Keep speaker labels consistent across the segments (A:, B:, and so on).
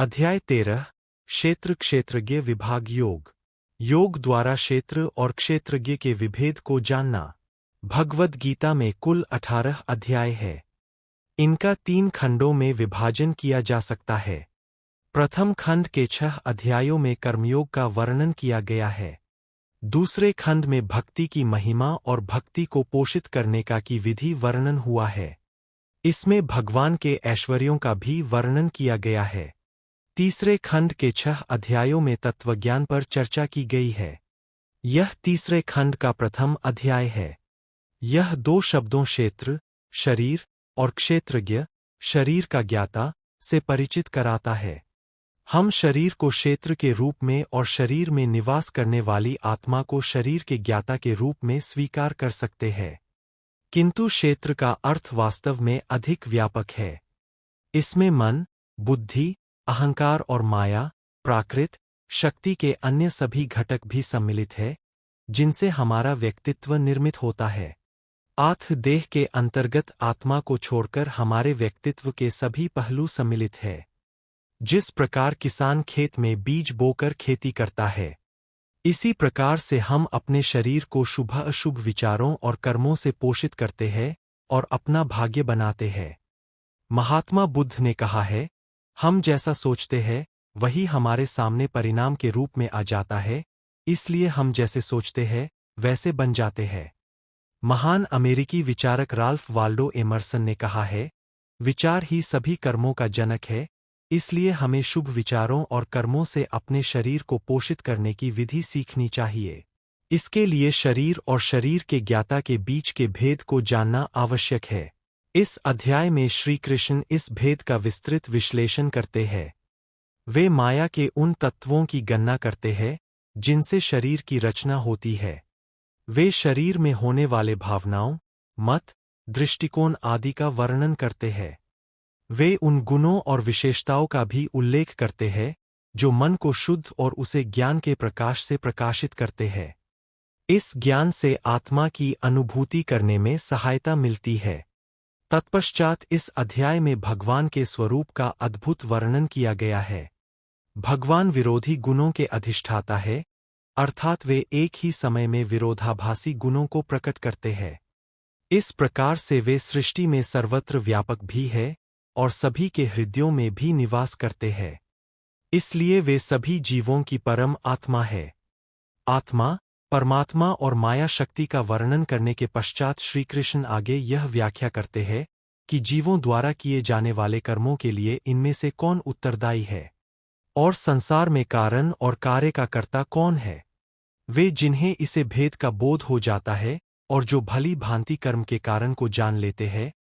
A: अध्याय 13 क्षेत्र क्षेत्रज्ञ विभाग योग। योग द्वारा क्षेत्र और क्षेत्रज्ञ के विभेद को जानना। भगवद गीता में कुल 18 अध्याय है। इनका 3 खंडों में विभाजन किया जा सकता है। प्रथम खंड के 6 अध्यायों में कर्मयोग का वर्णन किया गया है। दूसरे खंड में भक्ति की महिमा और भक्ति को पोषित करने का की विधि वर्णन हुआ है। इसमें भगवान के ऐश्वर्यों का भी वर्णन किया गया है। तीसरे खंड के 6 अध्यायों में तत्वज्ञान पर चर्चा की गई है। यह तीसरे खंड का प्रथम अध्याय है। यह 2 शब्दों क्षेत्र, शरीर और क्षेत्रज्ञ, शरीर का ज्ञाता, से परिचित कराता है। हम शरीर को क्षेत्र के रूप में और शरीर में निवास करने वाली आत्मा को शरीर के ज्ञाता के रूप में स्वीकार कर सकते हैं। किंतु क्षेत्र का अर्थ वास्तव में अधिक व्यापक है। इसमें मन, बुद्धि, अहंकार और माया, प्राकृत, शक्ति के अन्य सभी घटक भी सम्मिलित है, जिनसे हमारा व्यक्तित्व निर्मित होता है। आत्म देह के अंतर्गत आत्मा को छोड़कर हमारे व्यक्तित्व के सभी पहलू सम्मिलित है। जिस प्रकार किसान खेत में बीज बोकर खेती करता है, इसी प्रकार से हम अपने शरीर को शुभ अशुभ विचारों और कर्मों से पोषित करते हैं और अपना भाग्य बनाते हैं। महात्मा बुद्ध ने कहा है, हम जैसा सोचते हैं वही हमारे सामने परिणाम के रूप में आ जाता है, इसलिए हम जैसे सोचते हैं वैसे बन जाते हैं। महान अमेरिकी विचारक राल्फ वाल्डो एमर्सन ने कहा है, विचार ही सभी कर्मों का जनक है, इसलिए हमें शुभ विचारों और कर्मों से अपने शरीर को पोषित करने की विधि सीखनी चाहिए। इसके लिए शरीर और शरीर के ज्ञाता के बीच के भेद को जानना आवश्यक है। इस अध्याय में श्री कृष्ण इस भेद का विस्तृत विश्लेषण करते हैं। वे माया के उन तत्वों की गणना करते हैं जिनसे शरीर की रचना होती है। वे शरीर में होने वाले भावनाओं, मत, दृष्टिकोण आदि का वर्णन करते हैं। वे उन गुणों और विशेषताओं का भी उल्लेख करते हैं जो मन को शुद्ध और उसे ज्ञान के प्रकाश से प्रकाशित करते हैं। इस ज्ञान से आत्मा की अनुभूति करने में सहायता मिलती है। तत्पश्चात इस अध्याय में भगवान के स्वरूप का अद्भुत वर्णन किया गया है। भगवान विरोधी गुणों के अधिष्ठाता है, अर्थात वे एक ही समय में विरोधाभासी गुणों को प्रकट करते हैं। इस प्रकार से वे सृष्टि में सर्वत्र व्यापक भी है और सभी के हृदयों में भी निवास करते हैं। इसलिए वे सभी जीवों की परम आत्मा है। आत्मा, परमात्मा और माया शक्ति का वर्णन करने के पश्चात श्री कृष्ण आगे यह व्याख्या करते हैं कि जीवों द्वारा किए जाने वाले कर्मों के लिए इनमें से कौन उत्तरदायी है और संसार में कारण और कार्य का कर्ता कौन है। वे जिन्हें इसे भेद का बोध हो जाता है और जो भली भांति कर्म के कारण को जान लेते हैं,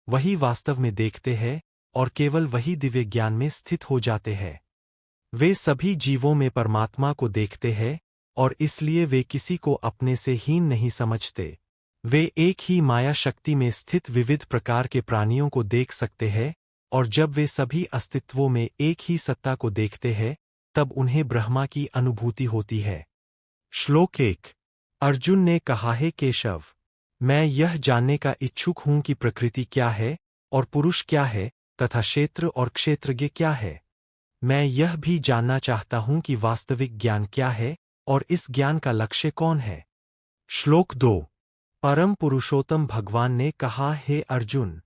A: वही वास्तव में देखते हैं और केवल वही दिव्य ज्ञान में स्थित हो जाते हैं। वे सभी जीवों में परमात्मा को देखते हैं और इसलिए वे किसी को अपने से हीन नहीं समझते। वे एक ही माया शक्ति में स्थित विविध प्रकार के प्राणियों को देख सकते हैं और जब वे सभी अस्तित्वों में एक ही सत्ता को देखते हैं, तब उन्हें ब्रह्मा की अनुभूति होती है। श्लोक 1। अर्जुन ने कहा है, केशव, मैं यह जानने का इच्छुक हूं कि प्रकृति क्या है और पुरुष क्या है तथा क्षेत्र और क्षेत्रज्ञ क्या है। मैं यह भी जानना चाहता हूं कि वास्तविक ज्ञान क्या है और इस ज्ञान का लक्ष्य कौन है। श्लोक 2। परम पुरुषोत्तम भगवान ने कहा, हे अर्जुन,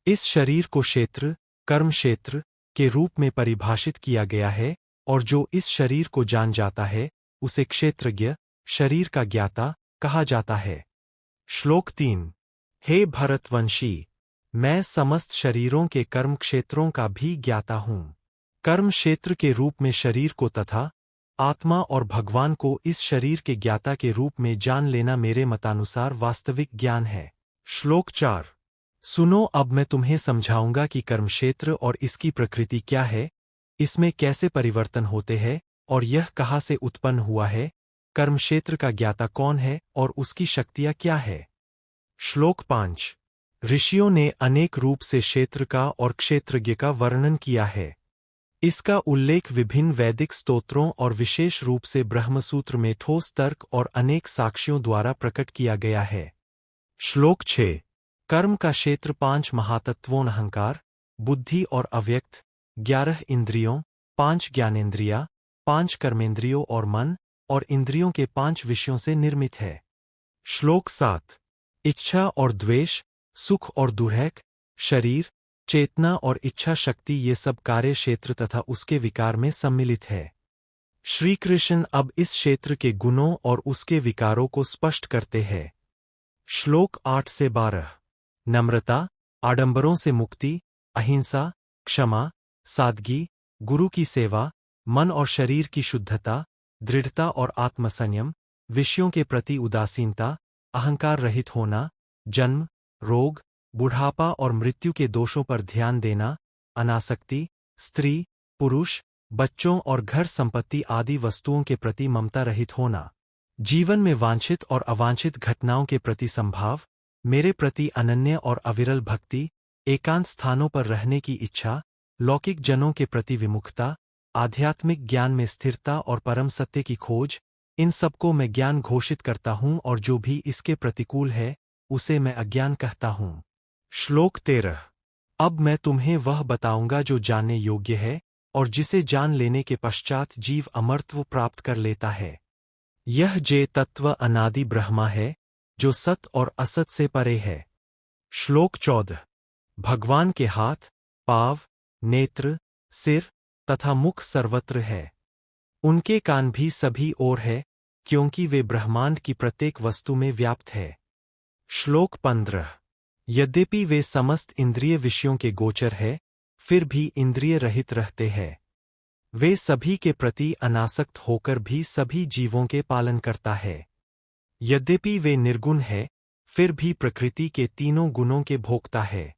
A: इस शरीर को क्षेत्र, कर्म क्षेत्र के रूप में परिभाषित किया गया है और जो इस शरीर को जान जाता है उसे क्षेत्रज्ञ, शरीर का ज्ञाता, कहा जाता है। श्लोक 3। हे भरतवंशी, मैं समस्त शरीरों के कर्म क्षेत्रों का भी ज्ञाता हूँ। कर्म क्षेत्र के रूप में शरीर को तथा आत्मा और भगवान को इस शरीर के ज्ञाता के रूप में जान लेना मेरे मतानुसार वास्तविक ज्ञान है। श्लोक 4। सुनो, अब मैं तुम्हें समझाऊंगा कि कर्म क्षेत्र और इसकी प्रकृति क्या है, इसमें कैसे परिवर्तन होते हैं और यह कहाँ से उत्पन्न हुआ है, कर्म क्षेत्र का ज्ञाता कौन है और उसकी शक्तियाँ क्या है। श्लोक 5। ऋषियों ने अनेक रूप से क्षेत्र का और क्षेत्रज्ञ का वर्णन किया है। इसका उल्लेख विभिन्न वैदिक स्तोत्रों और विशेष रूप से ब्रह्मसूत्र में ठोस तर्क और अनेक साक्ष्यों द्वारा प्रकट किया गया है। श्लोक 6। कर्म का क्षेत्र 5 महातत्वों अहंकार, बुद्धि और अव्यक्त, 11 इंद्रियों, 5 ज्ञानेंद्रिया, 5 कर्मेंद्रियों और मन और इंद्रियों के 5 विषयों से निर्मित है। श्लोक 7। इच्छा और द्वेष, सुख और दुर्हक, शरीर, चेतना और इच्छा शक्ति ये सब कार्य क्षेत्र तथा उसके विकार में सम्मिलित है। श्री कृष्ण अब इस क्षेत्र के गुणों और उसके विकारों को स्पष्ट करते हैं। श्लोक 8 से 12। नम्रता, आडंबरों से मुक्ति, अहिंसा, क्षमा, सादगी, गुरु की सेवा, मन और शरीर की शुद्धता, दृढ़ता और आत्मसंयम, विषयों के प्रति उदासीनता, अहंकार रहित होना, जन्म, रोग, बुढ़ापा और मृत्यु के दोषों पर ध्यान देना, अनासक्ति, स्त्री, पुरुष, बच्चों और घर संपत्ति आदि वस्तुओं के प्रति ममता रहित होना, जीवन में वांछित और अवांछित घटनाओं के प्रति संभाव, मेरे प्रति अनन्य और अविरल भक्ति, एकांत स्थानों पर रहने की इच्छा, लौकिक जनों के प्रति विमुखता, आध्यात्मिक ज्ञान में स्थिरता और परम सत्य की खोज, इन सबको मैं ज्ञान घोषित करता हूँ और जो भी इसके प्रतिकूल है उसे मैं अज्ञान कहता हूँ। श्लोक 13। अब मैं तुम्हें वह बताऊंगा जो जानने योग्य है और जिसे जान लेने के पश्चात जीव अमरत्व प्राप्त कर लेता है। यह जे तत्व अनादि ब्रह्मा है जो सत और असत से परे है। श्लोक 14। भगवान के हाथ, पाँव, नेत्र, सिर तथा मुख सर्वत्र है। उनके कान भी सभी ओर है क्योंकि वे ब्रह्मांड की प्रत्येक वस्तु में व्याप्त है। श्लोक 15। यद्यपि वे समस्त इंद्रिय विषयों के गोचर है, फिर भी इंद्रिय रहित रहते हैं। वे सभी के प्रति अनासक्त होकर भी सभी जीवों के पालन करता है। यद्यपि वे निर्गुण है, फिर भी प्रकृति के तीनों गुणों के भोक्ता है।